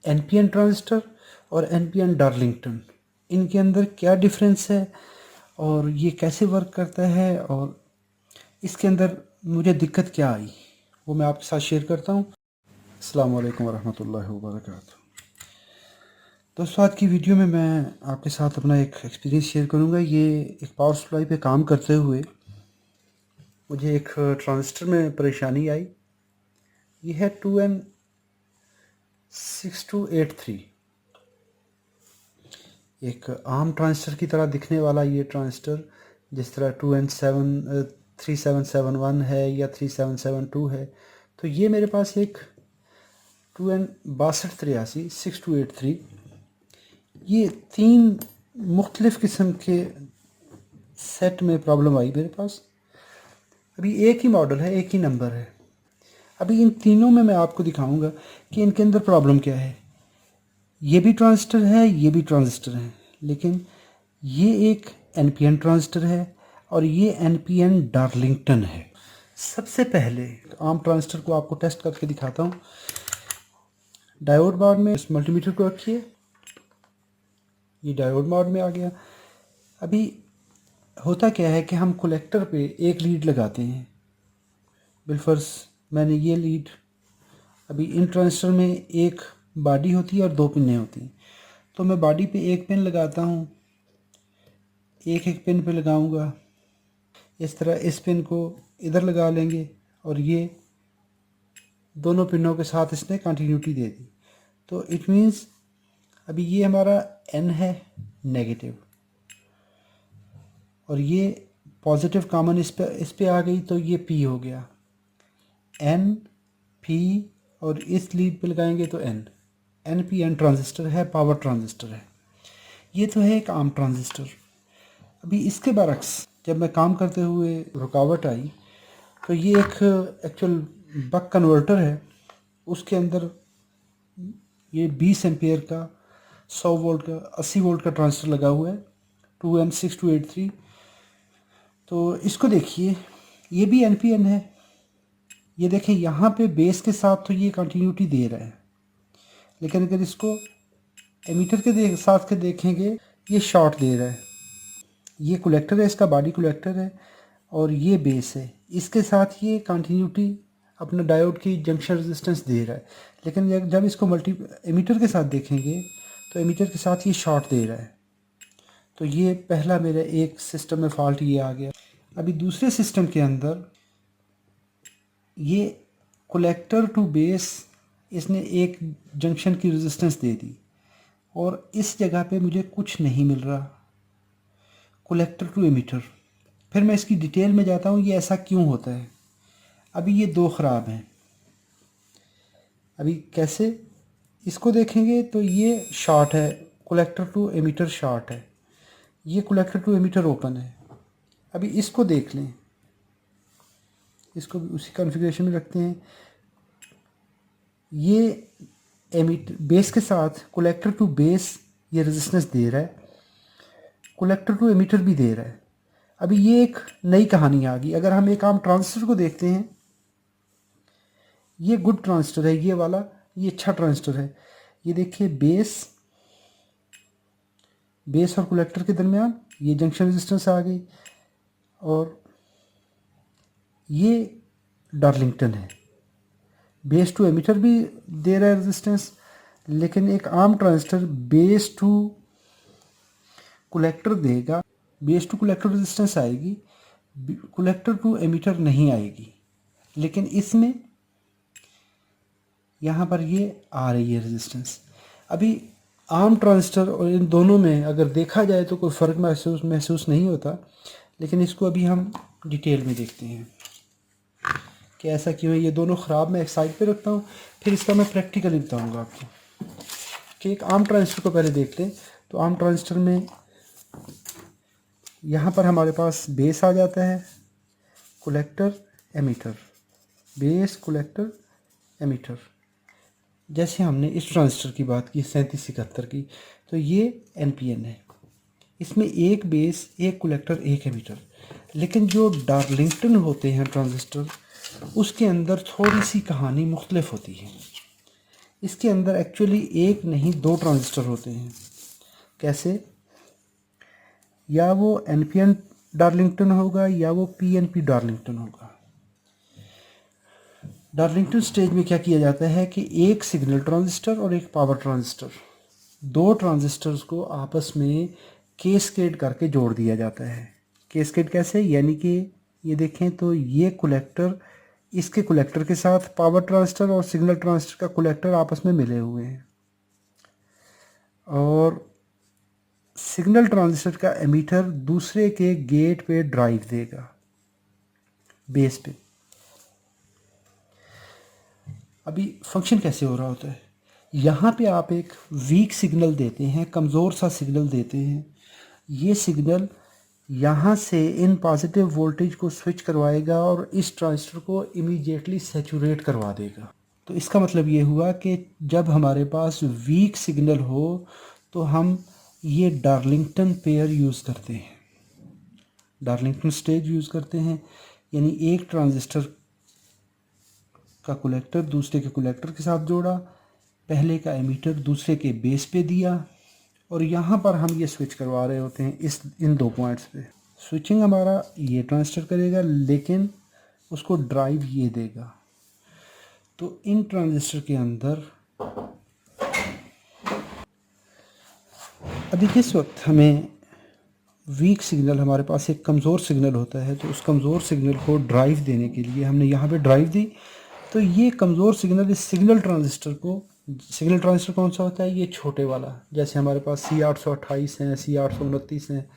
NPN transistor और NPN Darlington, इनके अंदर क्या डिफरेंस है और ये कैसे वर्क करता है और इसके अंदर मुझे दिक्कत क्या आई, वो मैं आपके साथ शेयर करता हूँ। अस्सलाम वालेकुम वरहमतुल्लाहि वबरकातुहू। दोस्तों, आज की वीडियो में मैं आपके साथ अपना एक एक्सपीरियंस शेयर करूँगा। ये एक पावर सप्लाई पे काम करते हुए मुझे एक ट्रांजिस्टर में परेशानी आई। ये है 2N6283, एक आम ट्रांजिस्टर की तरह दिखने वाला ये ट्रांजिस्टर, जिस तरह 3771 है या 3772 है। तो ये मेरे पास एक 2N6283 ये 3 मुख्तलिफ़ किस्म के सेट में प्रॉब्लम आई मेरे पास। अभी एक ही मॉडल है, एक ही नंबर है। अभी इन तीनों में मैं आपको दिखाऊंगा कि इनके अंदर प्रॉब्लम क्या है। ये भी ट्रांजिस्टर है, ये भी ट्रांजिस्टर है, लेकिन ये एक एनपीएन ट्रांजिस्टर है और ये एनपीएन डार्लिंगटन है। सबसे पहले आम ट्रांजिस्टर को आपको टेस्ट करके दिखाता हूँ। डायोड मोड में इस मल्टीमीटर को रखिए, ये डायोड मोड में आ गया। अभी होता क्या है कि हम कलेक्टर पे एक लीड लगाते हैं। बिलफर्स मैंने ये लीड, अभी इन ट्रांजिस्टर में एक बॉडी होती है और 2 पिनें होती हैं, तो मैं बॉडी पे एक पिन लगाता हूँ, एक एक पिन पे लगाऊंगा। इस तरह इस पिन को इधर लगा लेंगे और ये दोनों पिनों के साथ इसने कंटिन्यूटी दे दी। तो इट मीन्स अभी ये हमारा N है नेगेटिव और ये पॉजिटिव कॉमन इस पे आ गई, तो ये P हो गया। N P और इस लीड पे लगाएंगे तो N। NPN ट्रांजिस्टर है, पावर ट्रांजिस्टर है। ये तो है एक आम ट्रांजिस्टर। अभी इसके बरक्स जब मैं काम करते हुए रुकावट आई, तो ये एक एक्चुअल बक कन्वर्टर है। उसके अंदर ये 20 एम्पियर का 100 वोल्ट का 80 वोल्ट का ट्रांजिस्टर लगा हुआ है, 2N6283। तो इसको देखिए, ये भी एनपीएन है। ये देखें यहाँ पे बेस के साथ तो ये कंटिन्यूटी दे रहा है, लेकिन अगर इसको एमीटर के साथ के देखेंगे, ये शॉर्ट दे रहा है। ये कलेक्टर है, इसका बॉडी कलेक्टर है और ये बेस है। इसके साथ ये कंटिन्यूटी अपना डायोड की जंक्शन रेजिस्टेंस दे रहा है, लेकिन जब इसको मल्टी एमीटर के साथ देखेंगे तो एमीटर के साथ ये शॉर्ट दे रहा है। तो ये पहला मेरा एक सिस्टम में फॉल्ट ये आ गया। अभी दूसरे सिस्टम के अंदर ये कलेक्टर टू बेस इसने एक जंक्शन की रेजिस्टेंस दे दी और इस जगह पे मुझे कुछ नहीं मिल रहा, कलेक्टर टू एमीटर। फिर मैं इसकी डिटेल में जाता हूँ, ये ऐसा क्यों होता है। अभी ये 2 ख़राब हैं। अभी कैसे इसको देखेंगे तो ये शॉर्ट है, कलेक्टर टू एमीटर शॉर्ट है, ये कलेक्टर टू एमीटर ओपन है। अभी इसको देख लें, इसको भी उसी कॉन्फ़िगरेशन में रखते हैं। ये एमीटर बेस के साथ कलेक्टर टू बेस ये रेजिस्टेंस दे रहा है, कलेक्टर टू एमीटर भी दे रहा है। अभी ये एक नई कहानी आ गई। अगर हम एक आम ट्रांजिस्टर को देखते हैं, ये गुड ट्रांजिस्टर है, ये वाला ये अच्छा ट्रांजिस्टर है। ये देखिए बेस और कलेक्टर के दरमियान ये जंक्शन रेजिस्टेंस आ गई और ये डार्लिंगटन है। बेस टू एमीटर भी दे रहा है रेजिस्टेंस, लेकिन एक आम ट्रांजिस्टर बेस टू कलेक्टर देगा, बेस टू कलेक्टर रेजिस्टेंस आएगी, कलेक्टर टू एमीटर नहीं आएगी। लेकिन इसमें यहाँ पर ये आ रही है रेजिस्टेंस। अभी आम ट्रांजिस्टर और इन दोनों में अगर देखा जाए तो कोई फ़र्क महसूस नहीं होता, लेकिन इसको अभी हम डिटेल में देखते हैं कि ऐसा क्यों है। ये दोनों ख़राब मैं एक साइड पे रखता हूँ, फिर इसका मैं प्रैक्टिकली बताऊँगा आपको कि एक आम ट्रांजिस्टर को पहले देख लें। तो आम ट्रांजिस्टर में यहाँ पर हमारे पास बेस आ जाता है, collector emitter, base collector emitter. जैसे हमने इस ट्रांजिस्टर की बात की 3771 की, तो ये एनपीएन है, इसमें एक बेस, एक कलेक्टर, एक एमीटर। लेकिन जो डार्लिंगटन होते हैं ट्रांजिस्टर, उसके अंदर थोड़ी सी कहानी मुख्तलिफ होती है। इसके अंदर एक्चुअली एक नहीं दो ट्रांजिस्टर होते हैं। कैसे? या वो एनपीएन डार्लिंगटन होगा या वो पीएनपी डार्लिंगटन होगा। डार्लिंगटन स्टेज में क्या किया जाता है कि एक सिग्नल ट्रांजिस्टर और एक पावर ट्रांजिस्टर, दो ट्रांजिस्टर्स को आपस में कैस्केड करके जोड़ दिया जाता है। कैस्केड कैसे? यानी कि ये देखें तो ये कलेक्टर इसके कलेक्टर के साथ पावर ट्रांजिस्टर और सिग्नल ट्रांजिस्टर का कलेक्टर आपस में मिले हुए हैं, और सिग्नल ट्रांजिस्टर का एमीटर दूसरे के गेट पे ड्राइव देगा, बेस पे। अभी फंक्शन कैसे हो रहा होता है? यहाँ पे आप एक वीक सिग्नल देते हैं, कमज़ोर सा सिग्नल देते हैं। ये सिग्नल यहाँ से इन पॉजिटिव वोल्टेज को स्विच करवाएगा और इस ट्रांजिस्टर को इमीडिएटली सैचुरेट करवा देगा। तो इसका मतलब ये हुआ कि जब हमारे पास वीक सिग्नल हो तो हम ये डार्लिंगटन पेयर यूज़ करते हैं, डार्लिंगटन स्टेज यूज़ करते हैं। यानी एक ट्रांजिस्टर का कलेक्टर दूसरे के कलेक्टर के साथ जोड़ा, पहले का एमीटर दूसरे के बेस पे दिया, और यहाँ पर हम ये स्विच करवा रहे होते हैं इन दो पॉइंट्स पे। स्विचिंग हमारा ये ट्रांजिस्टर करेगा, लेकिन उसको ड्राइव ये देगा। तो इन ट्रांजिस्टर के अंदर अभी किस वक्त हमें वीक सिग्नल, हमारे पास एक कमज़ोर सिग्नल होता है, तो उस कमज़ोर सिग्नल को ड्राइव देने के लिए हमने यहाँ पे ड्राइव दी। तो ये कमज़ोर सिग्नल इस सिग्नल ट्रांजिस्टर कौन सा होता है? ये छोटे वाला। जैसे हमारे पास C828 हैं, C829 हैं,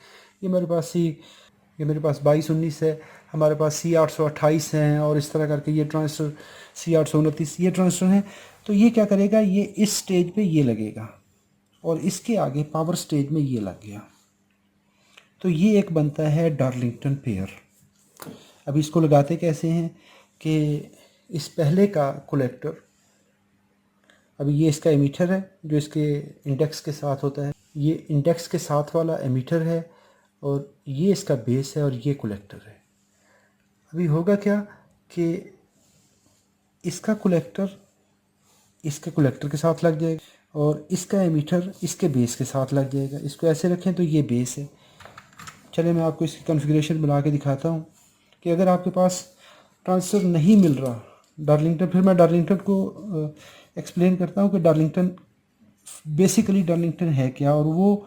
ये मेरे पास 2219 है, हमारे पास C828 हैं, और इस तरह करके ये ट्रांजिस्टर C829 ये ट्रांजिस्टर हैं। तो ये क्या करेगा? ये इस स्टेज पे ये लगेगा और इसके आगे पावर स्टेज में ये लग गया। तो ये एक बनता है डार्लिंगटन पेयर। अब इसको लगाते कैसे हैं कि इस पहले का कलेक्टर, अभी ये इसका एमीटर है जो इसके इंडेक्स के साथ होता है, ये इंडेक्स के साथ वाला एमीटर है, और ये इसका बेस है और ये कलेक्टर है। अभी होगा क्या कि इसका कलेक्टर इसके कलेक्टर के साथ लग जाएगा और इसका एमीटर इसके बेस के साथ लग जाएगा। इसको ऐसे रखें तो ये बेस है। चलिए मैं आपको इसकी कॉन्फ़िगरेशन बना के दिखाता हूँ कि अगर आपके पास ट्रांजिस्टर नहीं मिल रहा डार्लिंगटन, फिर मैं डार्लिंगटन को एक्सप्लेन करता हूँ कि बेसिकली डार्लिंगटन है क्या, और वो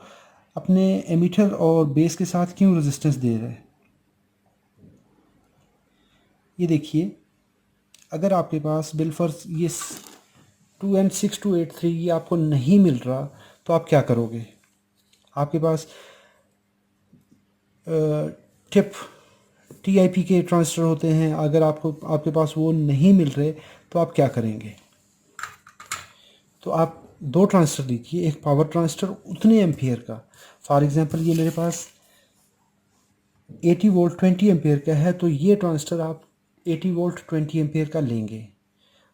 अपने एमीटर और बेस के साथ क्यों रेजिस्टेंस दे रहा है। ये देखिए, अगर आपके पास बिलफर्स ये 2N6283 ये आपको नहीं मिल रहा तो आप क्या करोगे? आपके पास टिप TIP के ट्रांजिस्टर होते हैं, अगर आपके पास वो नहीं मिल रहे तो आप क्या करेंगे? तो आप दो ट्रांजिस्टर देखिए, एक पावर ट्रांजिस्टर उतने एम्पियर का, फॉर एग्जांपल ये मेरे पास 80 वोल्ट 20 एम्पियर का है, तो ये ट्रांजिस्टर आप 80 वोल्ट 20 एम्पियर का लेंगे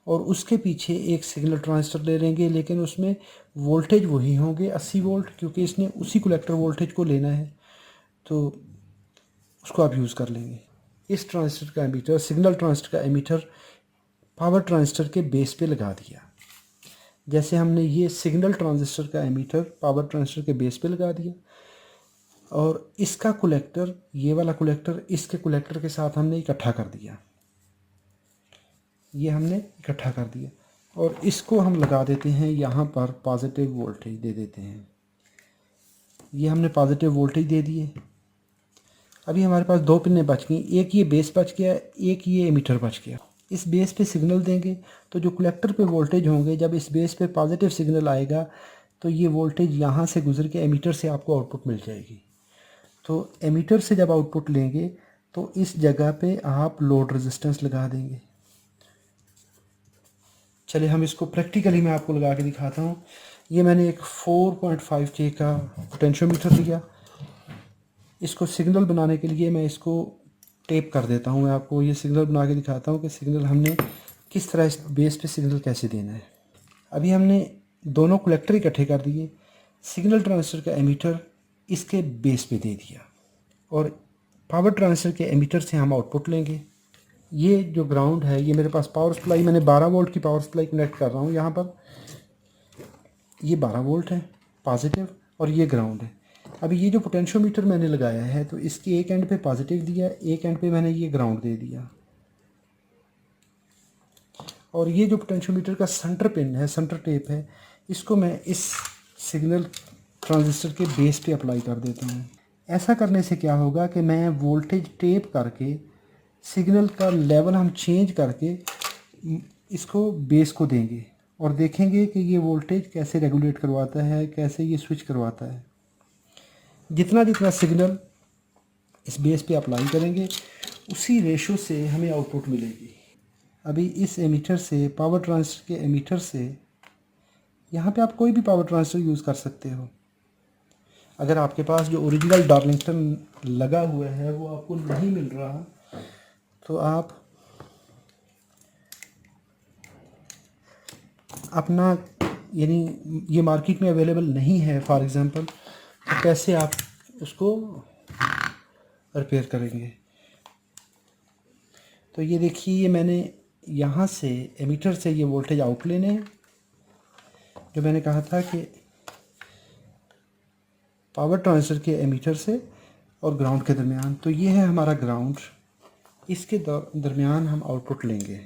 और उसके पीछे एक सिग्नल ट्रांजिस्टर ले लेंगे, लेकिन उसमें वोल्टेज वही होंगे 80 वोल्ट, क्योंकि इसने उसी कलेक्टर वोल्टेज को लेना है, तो उसको आप यूज़ कर लेंगे। इस ट्रांजिस्टर का एमीटर, सिग्नल ट्रांजिस्टर का एमीटर पावर ट्रांजिस्टर के बेस पे लगा दिया। जैसे हमने ये सिग्नल ट्रांजिस्टर का एमीटर पावर ट्रांजिस्टर के बेस पे लगा दिया, और इसका कलेक्टर, ये वाला कलेक्टर इसके कलेक्टर के साथ हमने इकट्ठा कर दिया, ये हमने इकट्ठा कर दिया, और इसको हम लगा देते हैं यहाँ पर पॉजिटिव वोल्टेज दे देते हैं। ये हमने पॉजिटिव वोल्टेज दे दिए। अभी हमारे पास दो पिनें बच गई, एक ये बेस बच गया, एक ये एमीटर बच गया। इस बेस पे सिग्नल देंगे तो जो कलेक्टर पे वोल्टेज होंगे, जब इस बेस पे पॉजिटिव सिग्नल आएगा तो ये वोल्टेज यहाँ से गुजर के एमीटर से आपको आउटपुट मिल जाएगी। तो एमीटर से जब आउटपुट लेंगे तो इस जगह पे आप लोड रेजिस्टेंस लगा देंगे। चलिए हम इसको प्रैक्टिकली मैं आपको लगा के दिखाता हूँ। ये मैंने एक 4.5K का पोटेंशियोमीटर लिया, इसको सिग्नल बनाने के लिए मैं इसको टेप कर देता हूँ। मैं आपको ये सिग्नल बना के दिखाता हूँ कि सिग्नल हमने किस तरह इस बेस पे सिग्नल कैसे देना है। अभी हमने दोनों कलेक्टर इकट्ठे कर दिए, सिग्नल ट्रांजिस्टर का एमीटर इसके बेस पे दे दिया, और पावर ट्रांजिस्टर के एमीटर से हम आउटपुट लेंगे। ये जो ग्राउंड है, ये मेरे पास पावर सप्लाई, मैंने 12 वोल्ट की पावर सप्लाई कनेक्ट कर रहा हूँ यहाँ पर। ये 12 वोल्ट है पॉजिटिव और ये ग्राउंड है। अभी ये जो पोटेंशियोमीटर मैंने लगाया है तो इसके एक एंड पे पॉजिटिव दिया, एक एंड पे मैंने ये ग्राउंड दे दिया, और ये जो पोटेंशियोमीटर का सेंटर पिन है, सेंटर टेप है, इसको मैं इस सिग्नल ट्रांजिस्टर के बेस पे अप्लाई कर देता हूँ। ऐसा करने से क्या होगा कि मैं वोल्टेज टेप करके सिग्नल का लेवल हम चेंज करके इसको बेस को देंगे और देखेंगे कि ये वोल्टेज कैसे रेगुलेट करवाता है, कैसे ये स्विच करवाता है। जितना जितना सिग्नल इस बेस पे अप्लाई करेंगे उसी रेशो से हमें आउटपुट मिलेगी। अभी इस एमीटर से, पावर ट्रांजिस्टर के एमीटर से, यहाँ पे आप कोई भी पावर ट्रांजिस्टर यूज़ कर सकते हो। अगर आपके पास जो ओरिजिनल डार्लिंगटन लगा हुआ है वो आपको नहीं मिल रहा तो आप अपना, यानी ये मार्केट में अवेलेबल नहीं है फॉर एग्ज़ाम्पल, तो कैसे आप उसको रिपेयर करेंगे। तो ये देखिए, ये मैंने यहाँ से एमीटर से ये वोल्टेज आउट लेने हैं, जो मैंने कहा था कि पावर ट्रांजिस्टर के एमीटर से और ग्राउंड के दरमियान। तो ये है हमारा ग्राउंड, इसके दरमियान हम आउटपुट लेंगे।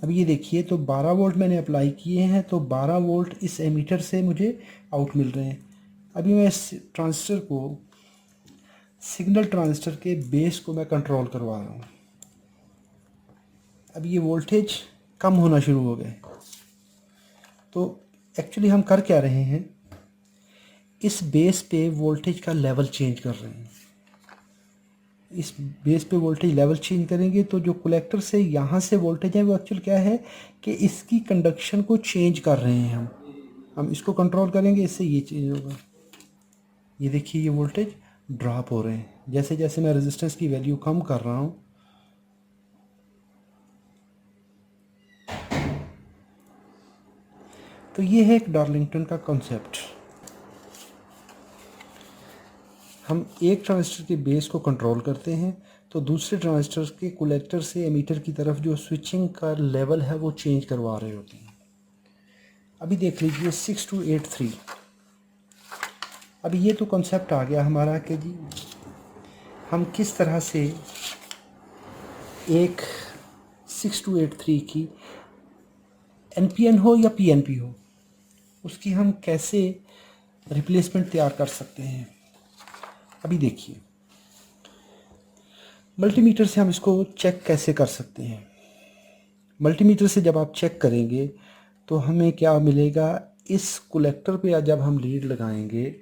अब ये देखिए, तो 12 वोल्ट मैंने अप्लाई किए हैं, तो 12 वोल्ट इस एमीटर से मुझे आउट मिल रहे हैं। अभी मैं इस ट्रांजिस्टर को, सिग्नल ट्रांजिस्टर के बेस को मैं कंट्रोल करवा रहा हूँ। अब ये वोल्टेज कम होना शुरू हो गए। तो एक्चुअली हम कर क्या रहे हैं, इस बेस पे वोल्टेज का लेवल चेंज कर रहे हैं। इस बेस पे वोल्टेज लेवल चेंज करेंगे तो जो कलेक्टर से यहाँ से वोल्टेज है वो एक्चुअल क्या है कि इसकी कंडक्शन को चेंज कर रहे हैं हम इसको कंट्रोल करेंगे, इससे ये चेंज होगा। ये देखिए, ये वोल्टेज ड्रॉप हो रहे हैं जैसे जैसे मैं रेजिस्टेंस की वैल्यू कम कर रहा हूँ। तो ये है एक डार्लिंगटन का कॉन्सेप्ट। हम एक ट्रांजिस्टर के बेस को कंट्रोल करते हैं तो दूसरे ट्रांजिस्टर के कलेक्टर से एमीटर की तरफ जो स्विचिंग का लेवल है वो चेंज करवा रहे होते हैं। अभी देख लीजिए 6283। अभी ये तो कॉन्सेप्ट आ गया हमारा कि जी हम किस तरह से एक 6283 की NPN हो या PNP हो, उसकी हम कैसे रिप्लेसमेंट तैयार कर सकते हैं। अभी देखिए, मल्टीमीटर से हम इसको चेक कैसे कर सकते हैं। मल्टीमीटर से जब आप चेक करेंगे तो हमें क्या मिलेगा, इस कलेक्टर पे जब हम लीड लगाएंगे,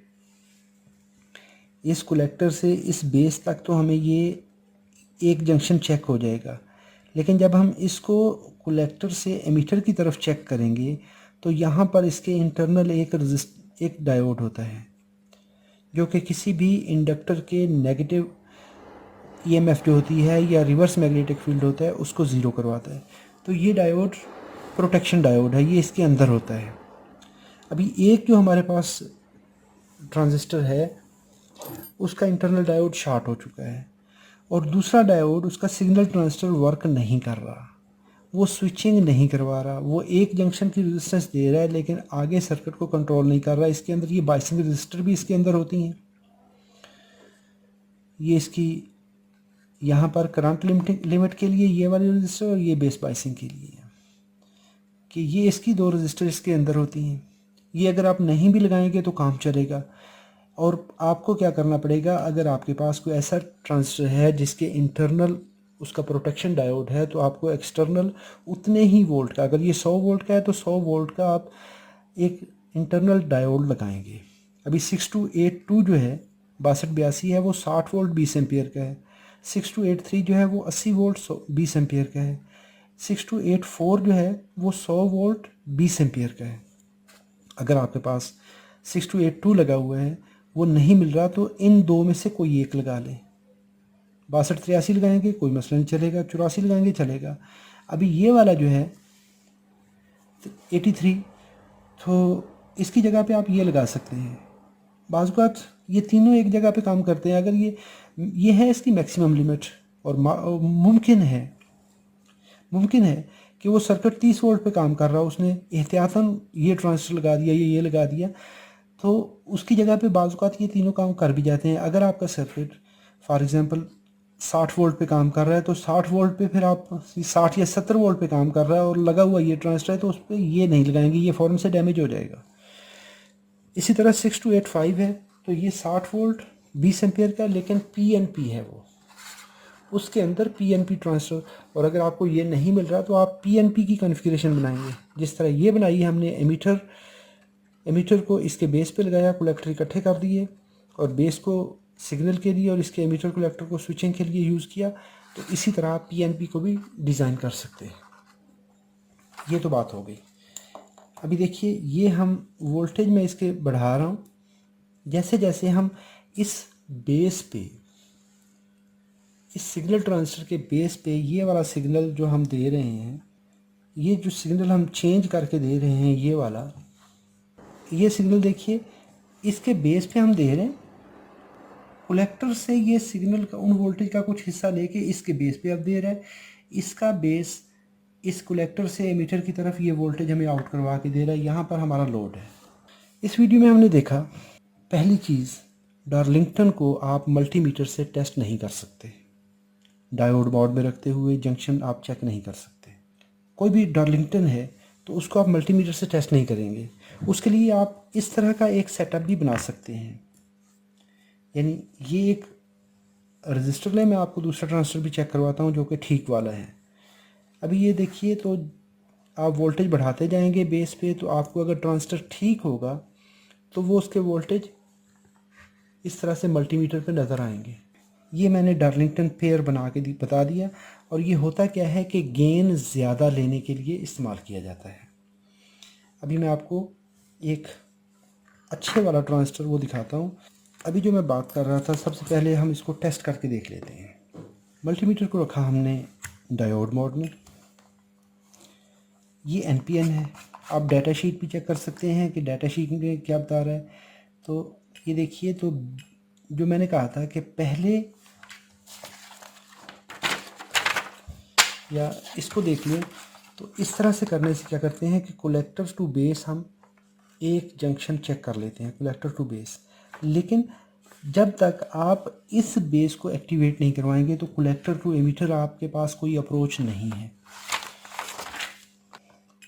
इस कलेक्टर से इस बेस तक तो हमें ये एक जंक्शन चेक हो जाएगा, लेकिन जब हम इसको कलेक्टर से एमीटर की तरफ चेक करेंगे तो यहाँ पर इसके इंटरनल एक डायोड होता है जो कि किसी भी इंडक्टर के नेगेटिव EMF जो होती है या रिवर्स मैग्नेटिक फील्ड होता है उसको ज़ीरो करवाता है। तो ये डायोड प्रोटेक्शन डायोड है, ये इसके अंदर होता है। अभी एक जो हमारे पास ट्रांजिस्टर है उसका इंटरनल डायोड शॉर्ट हो चुका है और दूसरा डायोड, उसका सिग्नल ट्रांजिस्टर वर्क नहीं कर रहा, वो स्विचिंग नहीं करवा रहा, वो एक जंक्शन की रेजिस्टेंस दे रहा है लेकिन आगे सर्किट को कंट्रोल नहीं कर रहा। इसके अंदर ये बाइसिंग रजिस्टर भी इसके अंदर होती हैं। ये इसकी यहाँ पर करंट लिमिट के लिए ये वाली रजिस्टर और ये बेस बाइसिंग के लिए है कि ये इसकी दो रजिस्टर इसके अंदर होती हैं। ये अगर आप नहीं भी लगाएंगे तो काम चलेगा। और आपको क्या करना पड़ेगा, अगर आपके पास कोई ऐसा ट्रांजिस्टर है जिसके इंटरनल उसका प्रोटेक्शन डायोड है, तो आपको एक्सटर्नल उतने ही वोल्ट का, अगर ये 100 वोल्ट का है तो 100 वोल्ट का आप एक इंटरनल डायोड लगाएंगे। अभी 6282 जो है 6282 है वो 60 वोल्ट 20 एम्पियर का है। 6283 जो है वो 80 वोल्ट 20 एम्पियर का है। 6284 जो है वो 100 वोल्ट 20 एम्पियर का है। अगर आपके पास 6282 लगा हुआ है, वो नहीं मिल रहा, तो इन दो में से कोई एक लगा लें। 6283 लगाएंगे कोई मसला नहीं चलेगा, 84 लगाएंगे चलेगा। अभी ये वाला जो है 83, तो इसकी जगह पे आप ये लगा सकते हैं। बाज़ बात ये तीनों एक जगह पे काम करते हैं। अगर ये है इसकी मैक्सिमम लिमिट और मुमकिन है कि वो सर्किट 30 वोल्ट पे काम कर रहा है, उसने एहतियातन ये ट्रांजिस्टर लगा दिया, ये लगा दिया, तो उसकी जगह पे बाज़ औक़ात ये तीनों काम कर भी जाते हैं। अगर आपका सर्किट फॉर एग्ज़ाम्पल 60 वोल्ट पे काम कर रहा है, तो 60 वोल्ट पे फिर आप 60 या 70 वोल्ट पे काम कर रहा है और लगा हुआ ये ट्रांजिस्टर है, तो उस पर ये नहीं लगाएंगे, ये फ़ौरन से डैमेज हो जाएगा। इसी तरह 6285 है, तो ये 60 वोल्ट 20 एम्पियर का, लेकिन PNP है वो, उसके अंदर PNP ट्रांजिस्टर। और अगर आपको ये नहीं मिल रहा तो आप PNP की कॉन्फ़िगरेशन बनाएंगे, जिस तरह ये बनाई है हमने। एमीटर को इसके बेस पे लगाया, कलेक्टर इकट्ठे कर दिए और बेस को सिग्नल के लिए और इसके एमीटर कलेक्टर को स्विचिंग के लिए यूज़ किया। तो इसी तरह आप PNP को भी डिज़ाइन कर सकते हैं। ये तो बात हो गई। अभी देखिए, ये हम वोल्टेज में इसके बढ़ा रहा हूँ। जैसे जैसे हम इस बेस पे, इस सिग्नल ट्रांजिस्टर के बेस पे ये वाला सिग्नल जो हम दे रहे हैं, ये जो सिग्नल हम चेंज करके दे रहे हैं, ये वाला, ये सिग्नल देखिए इसके बेस पे हम दे रहे हैं। कलेक्टर से ये सिग्नल का उन वोल्टेज का कुछ हिस्सा लेके इसके बेस पे अब दे रहा है। इसका बेस इस कलेक्टर से एमीटर की तरफ ये वोल्टेज हमें आउट करवा के दे रहा है। यहाँ पर हमारा लोड है। इस वीडियो में हमने देखा, पहली चीज़, डार्लिंगटन को आप मल्टीमीटर से टेस्ट नहीं कर सकते। डायोड बोर्ड में रखते हुए जंक्शन आप चेक नहीं कर सकते। कोई भी डार्लिंगटन है तो उसको आप मल्टीमीटर से टेस्ट नहीं करेंगे। उसके लिए आप इस तरह का एक सेटअप भी बना सकते हैं। यानी ये एक रजिस्टर में मैं आपको दूसरा ट्रांजिस्टर भी चेक करवाता हूँ जो कि ठीक वाला है। अभी ये देखिए, तो आप वोल्टेज बढ़ाते जाएंगे बेस पे, तो आपको अगर ट्रांजिस्टर ठीक होगा तो वो उसके वोल्टेज इस तरह से मल्टीमीटर पे नज़र आएंगे। ये मैंने डार्लिंगटन पेयर बना के बता दिया। और ये होता क्या है कि गेन ज़्यादा लेने के लिए इस्तेमाल किया जाता है। अभी मैं आपको एक अच्छे वाला ट्रांजिस्टर वो दिखाता हूँ। अभी जो मैं बात कर रहा था, सबसे पहले हम इसको टेस्ट करके देख लेते हैं। मल्टीमीटर को रखा हमने डायोड मोड में। ये NPN है। आप डाटा शीट भी चेक कर सकते हैं कि डाटा शीट में क्या बता रहा है। तो ये देखिए, तो जो मैंने कहा था कि पहले, या इसको देख लें, तो इस तरह से करने से क्या करते हैं कि कलेक्टर टू बेस हम एक जंक्शन चेक कर लेते हैं, कलेक्टर टू बेस। लेकिन जब तक आप इस बेस को एक्टिवेट नहीं करवाएंगे तो कलेक्टर टू एमीटर आपके पास कोई अप्रोच नहीं है।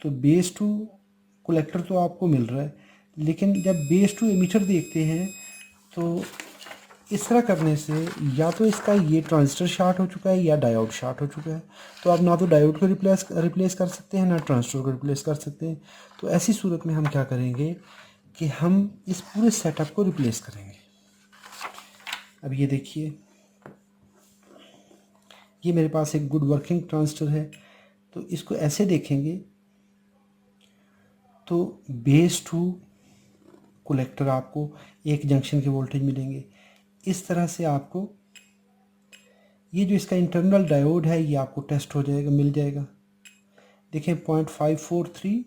तो बेस टू कलेक्टर तो आपको मिल रहा है, लेकिन जब बेस टू एमीटर देखते हैं तो इस तरह करने से या तो इसका ये ट्रांजिस्टर शॉर्ट हो चुका है या डायोड शॉर्ट हो चुका है। तो आप ना तो डायोड को रिप्लेस कर सकते हैं, ना ट्रांजिस्टर को रिप्लेस कर सकते हैं। तो ऐसी सूरत में हम क्या करेंगे कि हम इस पूरे सेटअप को रिप्लेस करेंगे। अब ये देखिए, ये मेरे पास एक गुड वर्किंग ट्रांजिस्टर है। तो इसको ऐसे देखेंगे तो बेस टू कलेक्टर आपको एक जंक्शन के वोल्टेज मिलेंगे। इस तरह से आपको ये जो इसका इंटरनल डायोड है ये आपको टेस्ट हो जाएगा, मिल जाएगा। देखें 0.543,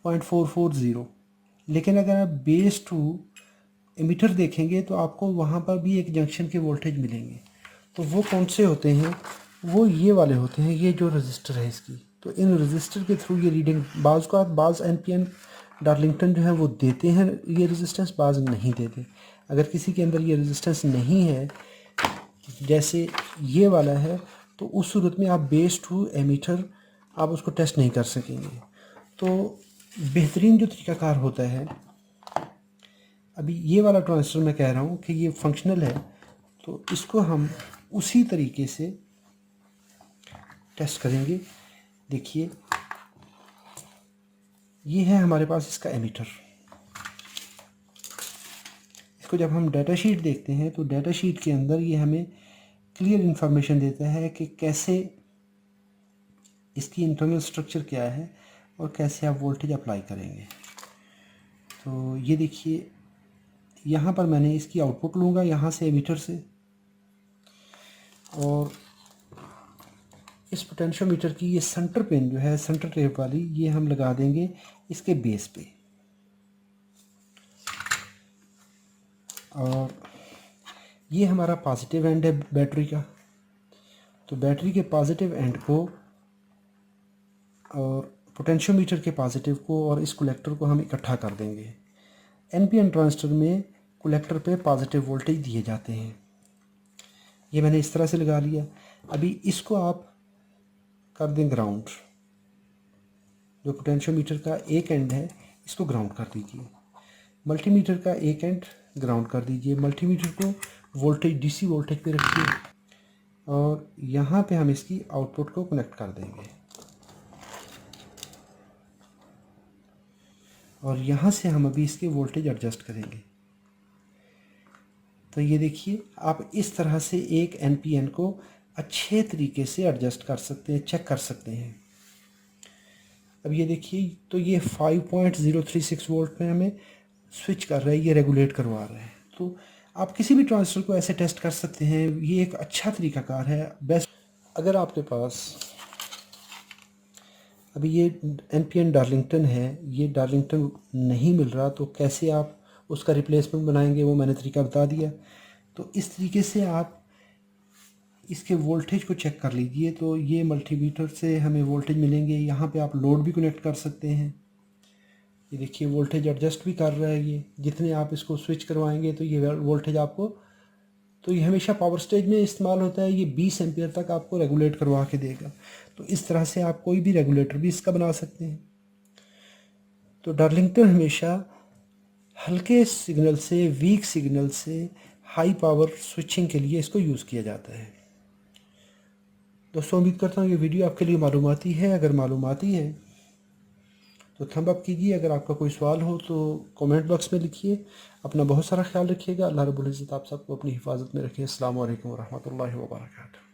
0.440। लेकिन अगर आप बेस टू एमीटर देखेंगे तो आपको वहाँ पर भी एक जंक्शन के वोल्टेज मिलेंगे। तो वो कौन से होते हैं? वो ये वाले होते हैं, ये जो रजिस्टर है इसकी। तो इन रजिस्टर के थ्रू ये रीडिंग, बाज़ NPN डार्लिंगटन जो है वो देते हैं ये रेजिस्टेंस, बाज़ नहीं देते। अगर किसी के अंदर ये रेजिस्टेंस नहीं है, जैसे ये वाला है, तो उस सूरत में आप बेस टू एमीटर आप उसको टेस्ट नहीं कर सकेंगे। तो बेहतरीन जो तरीक़ाकार होता है, अभी ये वाला ट्रांजिस्टर मैं कह रहा हूँ कि ये फंक्शनल है, तो इसको हम उसी तरीके से टेस्ट करेंगे। देखिए, ये है हमारे पास इसका एमीटर। इसको जब हम डाटा शीट देखते हैं तो डाटा शीट के अंदर ये हमें क्लियर इन्फॉर्मेशन देता है कि कैसे इसकी इंटरनल स्ट्रक्चर क्या है और कैसे आप वोल्टेज अप्लाई करेंगे। तो ये देखिए, यहाँ पर मैंने इसकी आउटपुट लूँगा यहाँ से एमीटर से, और इस पोटेंशियोमीटर की ये सेंटर पिन जो है, सेंटर टेप वाली, ये हम लगा देंगे इसके बेस पे। और ये हमारा पॉजिटिव एंड है बैटरी का। तो बैटरी के पॉजिटिव एंड को और पोटेंशियोमीटर के पॉजिटिव को और इस कलेक्टर को हम इकट्ठा कर देंगे। NPN ट्रांजिस्टर में कलेक्टर पे पॉजिटिव वोल्टेज दिए जाते हैं। ये मैंने इस तरह से लगा लिया। अभी इसको आप कर दें ग्राउंड, जो पोटेंशियोमीटर का एक एंड है इसको ग्राउंड कर दीजिए। मल्टीमीटर का एक एंड ग्राउंड कर दीजिए। मल्टीमीटर को वोल्टेज DC वोल्टेज पे रखिए और यहाँ पे हम इसकी आउटपुट को कनेक्ट कर देंगे और यहाँ से हम अभी इसके वोल्टेज एडजस्ट करेंगे। तो ये देखिए, आप इस तरह से एक NPN को अच्छे तरीके से एडजस्ट कर सकते हैं, चेक कर सकते हैं। अब ये देखिए, तो ये 5.036 वोल्ट में हमें स्विच कर रहा है, ये रेगुलेट करवा रहा है। तो आप किसी भी ट्रांजिस्टर को ऐसे टेस्ट कर सकते हैं। ये एक अच्छा तरीकाकार है, बेस्ट। अगर आपके पास अभी ये NPN डार्लिंगटन है, ये डार्लिंगटन नहीं मिल रहा, तो कैसे आप उसका रिप्लेसमेंट बनाएंगे वो मैंने तरीका बता दिया। तो इस तरीके से आप इसके वोल्टेज को चेक कर लीजिए। तो ये मल्टीमीटर से हमें वोल्टेज मिलेंगे। यहाँ पे आप लोड भी कनेक्ट कर सकते हैं। ये देखिए, वोल्टेज एडजस्ट भी कर रहा है। ये जितने आप इसको स्विच करवाएंगे तो ये वोल्टेज आपको, तो ये हमेशा पावर स्टेज में इस्तेमाल होता है। ये 20 एम्पियर तक आपको रेगुलेट करवा के देगा। तो इस तरह से आप कोई भी रेगुलेटर भी इसका बना सकते हैं। तो डार्लिंगटन हमेशा हल्के सिग्नल से, वीक सिग्नल से हाई पावर स्विचिंग के लिए इसको यूज़ किया जाता है। दोस्तों, उम्मीद करता हूँ ये वीडियो आपके लिए मालूमाती है। अगर मालूमाती है तो थंब अप कीजिए। अगर आपका कोई सवाल हो तो कमेंट बॉक्स में लिखिए। अपना बहुत सारा ख्याल रखिएगा। अल्लाह रब्बुल इज़्ज़त आप सबको अपनी हिफाजत में रखे। अस्सलामु अलैकुम व रहमतुल्लाहि व बरकातुहू।